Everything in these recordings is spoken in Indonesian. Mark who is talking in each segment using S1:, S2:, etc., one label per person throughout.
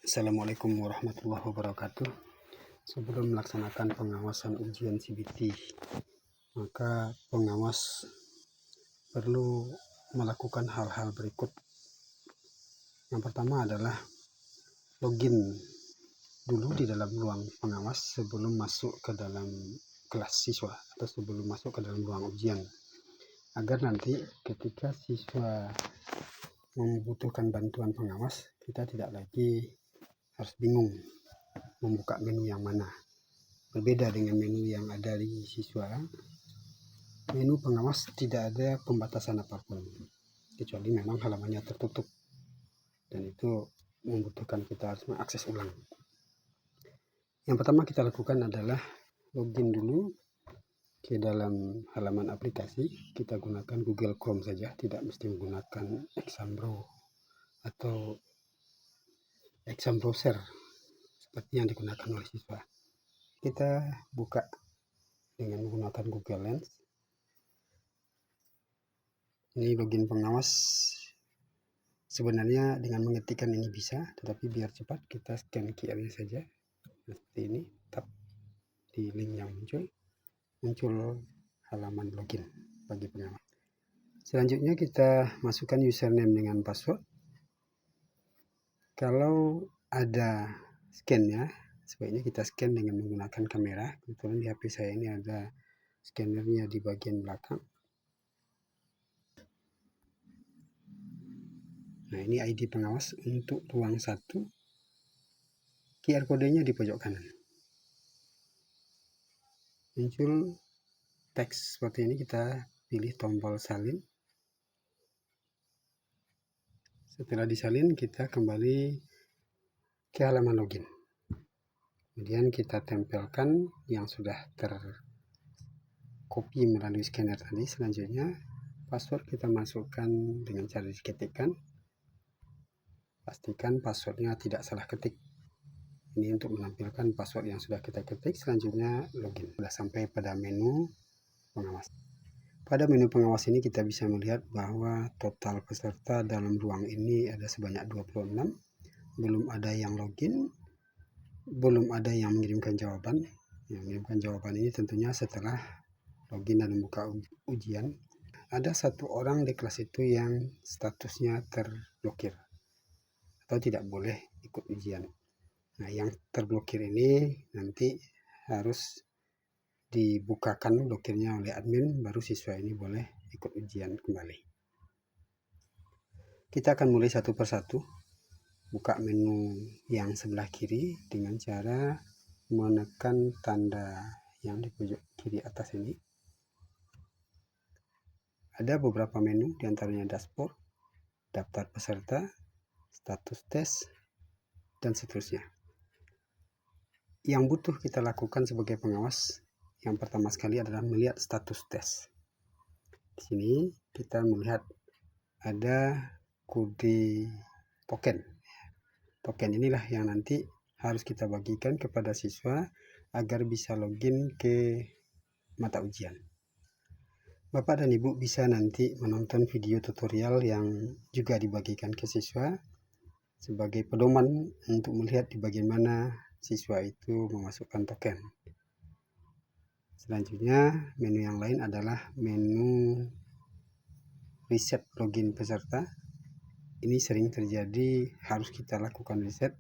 S1: Assalamualaikum warahmatullahi wabarakatuh. Sebelum melaksanakan pengawasan ujian CBT, maka pengawas perlu melakukan hal-hal berikut. Yang pertama adalah login dulu di dalam ruang pengawas sebelum masuk ke dalam kelas siswa atau sebelum masuk ke dalam ruang ujian, agar nanti ketika siswa membutuhkan bantuan pengawas, kita tidak lagi harus bingung membuka menu yang mana. Berbeda dengan menu yang ada di siswa, menu pengawas tidak ada pembatasan apapun, kecuali memang halamannya tertutup, dan itu membutuhkan kita harus mengakses ulang. Yang pertama kita lakukan adalah login dulu ke dalam halaman aplikasi. Kita gunakan Google Chrome saja, tidak mesti menggunakan Exambro atau Exam Browser seperti yang digunakan oleh siswa. Kita buka dengan menggunakan Google Lens. Ini login pengawas. Sebenarnya dengan mengetikkan ini bisa, tetapi biar cepat kita scan QR-nya saja. Seperti ini, tap di link yang muncul halaman login bagi pengawas. Selanjutnya kita masukkan username dengan password. Kalau ada scan-nya, sebaiknya kita scan dengan menggunakan kamera. Kebetulan di HP saya ini ada scannernya di bagian belakang. Nah, ini ID pengawas untuk ruang 1. QR kodenya di pojok kanan. Muncul teks seperti ini, kita pilih tombol salin. Setelah disalin, kita kembali ke halaman login. Kemudian kita tempelkan yang sudah tercopy melalui scanner tadi. Selanjutnya, password kita masukkan dengan cara diketikkan. Pastikan passwordnya tidak salah ketik. Ini untuk menampilkan password yang sudah kita ketik. Selanjutnya login. Sudah sampai pada menu pengawas. Pada menu pengawas ini kita bisa melihat bahwa total peserta dalam ruang ini ada sebanyak 26. Belum ada yang login, belum ada yang mengirimkan jawaban. Yang mengirimkan jawaban ini tentunya setelah login dan membuka ujian. Ada satu orang di kelas itu yang statusnya terblokir atau tidak boleh ikut ujian. Nah, yang terblokir ini nanti harus dibukakan blokirnya oleh admin, baru siswa ini boleh ikut ujian kembali. Kita akan mulai satu persatu. Buka menu yang sebelah kiri dengan cara menekan tanda yang di pojok kiri atas ini. Ada beberapa menu, diantaranya dashboard, daftar peserta, status tes, dan seterusnya. Yang butuh kita lakukan sebagai pengawas, yang pertama sekali adalah melihat status tes. Di sini kita melihat ada kode token. Token inilah yang nanti harus kita bagikan kepada siswa agar bisa login ke mata ujian. Bapak dan Ibu bisa nanti menonton video tutorial yang juga dibagikan ke siswa sebagai pedoman untuk melihat di bagian mana siswa itu memasukkan token. Selanjutnya, menu yang lain adalah menu reset login peserta. Ini sering terjadi, harus kita lakukan reset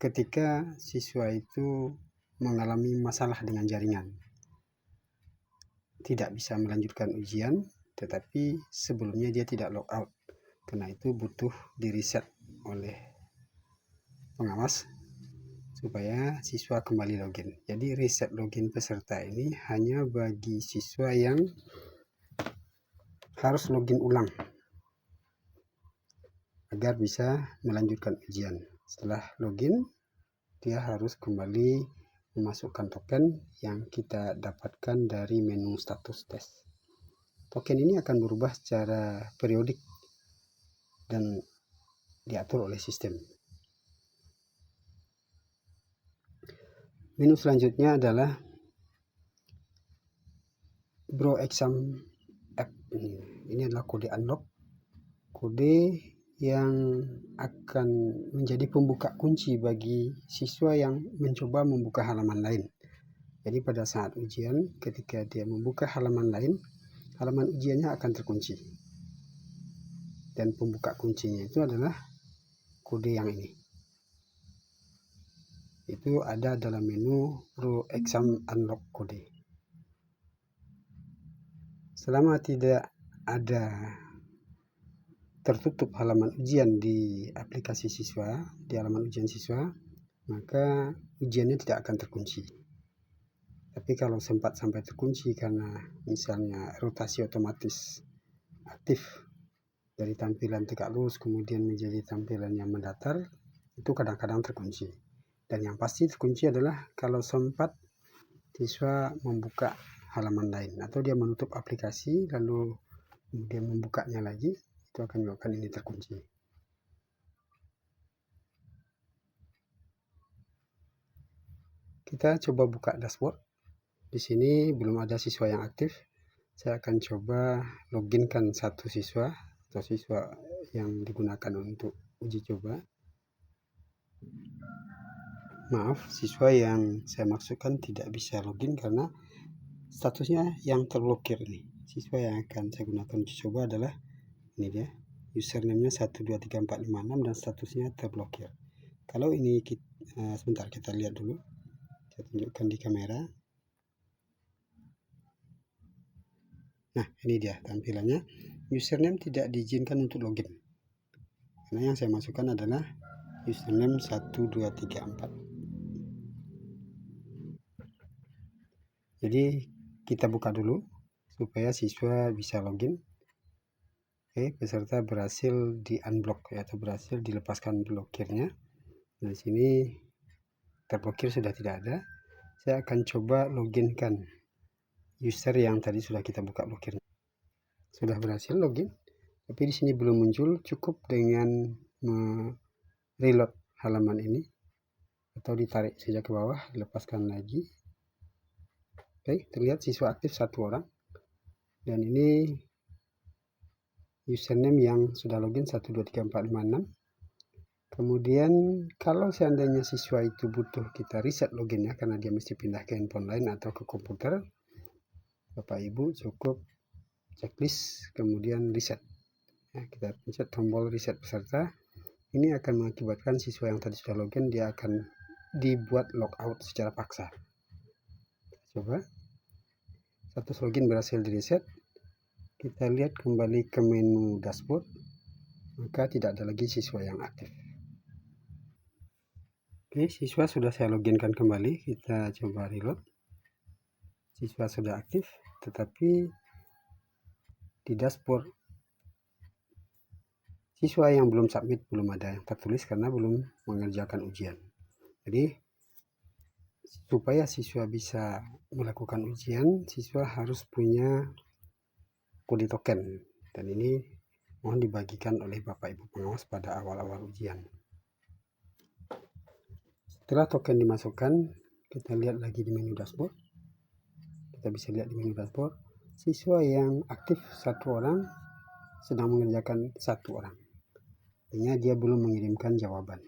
S1: ketika siswa itu mengalami masalah dengan jaringan, tidak bisa melanjutkan ujian, tetapi sebelumnya dia tidak logout. Karena itu butuh di reset oleh pengawas supaya siswa kembali login. Jadi reset login peserta ini hanya bagi siswa yang harus login ulang agar bisa melanjutkan ujian. Setelah login, dia harus kembali memasukkan token yang kita dapatkan dari menu status tes. Token ini akan berubah secara periodik dan diatur oleh sistem. Menu selanjutnya adalah Bro Exam App. Ini adalah kode unlock, kode yang akan menjadi pembuka kunci bagi siswa yang mencoba membuka halaman lain. Jadi pada saat ujian, ketika dia membuka halaman lain, halaman ujiannya akan terkunci. Dan pembuka kuncinya itu adalah kode yang ini. Itu ada dalam menu Pro Exam Unlock Kode. Selama tidak ada tertutup halaman ujian di aplikasi siswa, di halaman ujian siswa, maka ujiannya tidak akan terkunci. Tapi kalau sempat sampai terkunci karena misalnya rotasi otomatis aktif dari tampilan tegak lurus kemudian menjadi tampilan yang mendatar, itu kadang-kadang terkunci. Dan yang pasti terkunci adalah kalau sempat siswa membuka halaman lain atau dia menutup aplikasi lalu kemudian membukanya lagi, itu akan menyebabkan ini terkunci. Kita coba buka dashboard. Di sini belum ada siswa yang aktif. Saya akan coba loginkan satu siswa atau siswa yang digunakan untuk uji coba. Maaf, siswa yang saya maksudkan tidak bisa login karena statusnya yang terblokir ini. Siswa yang akan saya gunakan uji coba adalah ini dia, username-nya 123456 dan statusnya terblokir. Kalau ini sebentar kita lihat dulu. Saya tunjukkan di kamera. Nah, ini dia tampilannya. Username tidak diizinkan untuk login. Karena yang saya masukkan adalah username 1234. Jadi kita buka dulu supaya siswa bisa login. Oke, peserta berhasil di unblock atau berhasil dilepaskan blokirnya. Nah, sini terblokir sudah tidak ada. Saya akan coba loginkan user yang tadi sudah kita buka blokirnya. Sudah berhasil login, tapi di sini belum muncul. Cukup dengan reload halaman ini atau ditarik saja ke bawah, lepaskan lagi. Oke, terlihat siswa aktif 1 orang. Dan ini username yang sudah login 123456. Kemudian kalau seandainya siswa itu butuh kita reset loginnya karena dia mesti pindah ke handphone lain atau ke komputer, Bapak Ibu cukup checklist kemudian reset. Nah, kita pencet tombol reset peserta. Ini akan mengakibatkan siswa yang tadi sudah login dia akan dibuat logout secara paksa. Coba status login berhasil di reset. Kita lihat kembali ke menu dashboard, maka tidak ada lagi siswa yang aktif. Oke, siswa sudah saya loginkan kembali. Kita coba reload. Siswa sudah aktif, tetapi di dashboard siswa yang belum submit belum ada yang tertulis karena belum mengerjakan ujian. Jadi supaya siswa bisa melakukan ujian, siswa harus punya kode token, dan ini mohon dibagikan oleh Bapak Ibu pengawas pada awal-awal ujian. Setelah token dimasukkan, kita lihat lagi di menu dashboard. Kita bisa lihat di menu dashboard, siswa yang aktif 1 orang sedang mengerjakan 1 orang. Artinya dia belum mengirimkan jawaban.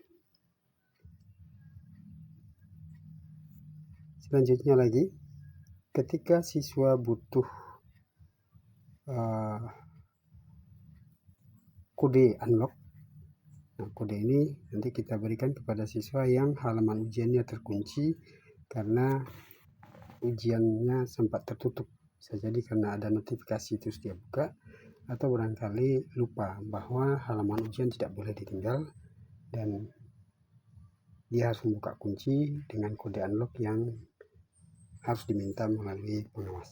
S1: Selanjutnya lagi, ketika siswa butuh kode unlock, nah kode ini nanti kita berikan kepada siswa yang halaman ujiannya terkunci karena ujiannya sempat tertutup. Bisa jadi karena ada notifikasi terus dia buka, atau barangkali lupa bahwa halaman ujian tidak boleh ditinggal dan dia harus membuka kunci dengan kode unlock yang harus diminta melalui pengawas.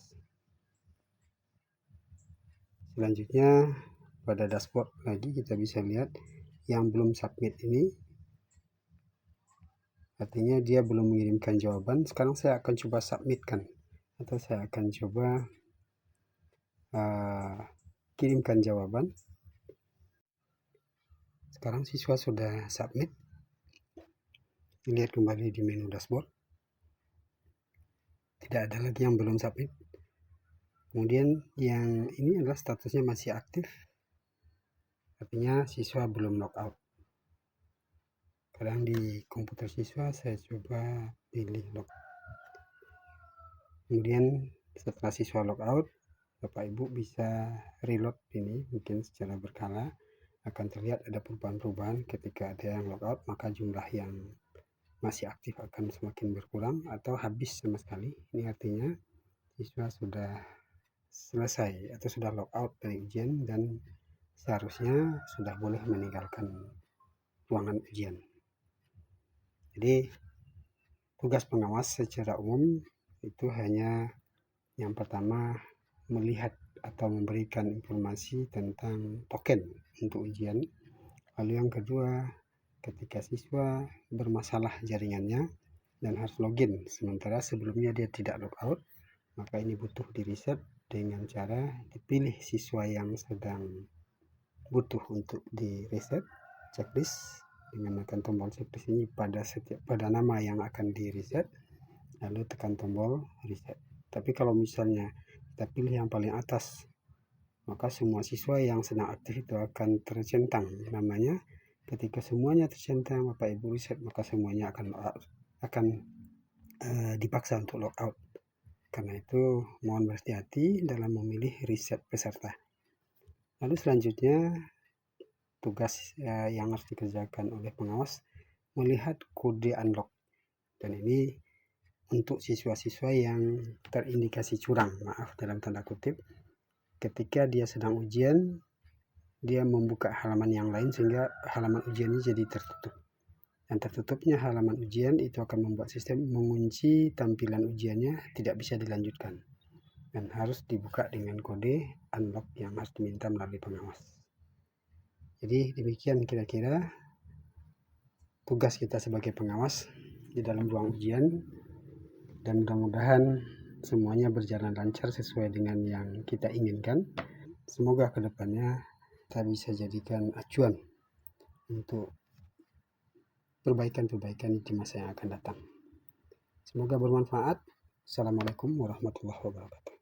S1: Selanjutnya pada dashboard lagi kita bisa lihat yang belum submit ini, artinya dia belum mengirimkan jawaban. Sekarang saya akan coba submitkan atau saya akan coba kirimkan jawaban. Sekarang siswa sudah submit. Lihat kembali di menu dashboard, tidak ada lagi yang belum submit. Kemudian yang ini adalah statusnya masih aktif, artinya siswa belum logout. Kadang di komputer siswa saya coba pilih log. Kemudian setelah siswa logout, Bapak Ibu bisa reload ini mungkin secara berkala. Akan terlihat ada perubahan-perubahan. Ketika ada yang logout, maka jumlah yang masih aktif akan semakin berkurang atau habis sama sekali. Ini artinya siswa sudah selesai atau sudah logout dari ujian dan seharusnya sudah boleh meninggalkan ruangan ujian. Jadi tugas pengawas secara umum itu hanya yang pertama melihat atau memberikan informasi tentang token untuk ujian. Lalu yang kedua, ketika siswa bermasalah jaringannya dan harus login sementara sebelumnya dia tidak logout, maka ini butuh di reset dengan cara dipilih siswa yang sedang butuh untuk di reset checklist dengan menekan tombol checklist ini pada nama yang akan di reset, lalu tekan tombol reset. Tapi kalau misalnya kita pilih yang paling atas, maka semua siswa yang sedang aktif itu akan tercentang namanya. Ketika semuanya tercentang Bapak Ibu reset, maka semuanya akan dipaksa untuk logout. Karena itu mohon berhati-hati dalam memilih reset peserta. Lalu selanjutnya tugas yang harus dikerjakan oleh pengawas melihat kode unlock, dan ini untuk siswa-siswa yang terindikasi curang, maaf dalam tanda kutip, ketika dia sedang ujian dia membuka halaman yang lain sehingga halaman ujiannya jadi tertutup, dan tertutupnya halaman ujian itu akan membuat sistem mengunci tampilan ujiannya, tidak bisa dilanjutkan dan harus dibuka dengan kode unlock yang harus diminta melalui pengawas. Jadi demikian kira-kira tugas kita sebagai pengawas di dalam ruang ujian, dan mudah-mudahan semuanya berjalan lancar sesuai dengan yang kita inginkan. Semoga kedepannya kita bisa jadikan acuan untuk perbaikan-perbaikan di masa yang akan datang. Semoga bermanfaat. Assalamualaikum warahmatullahi wabarakatuh.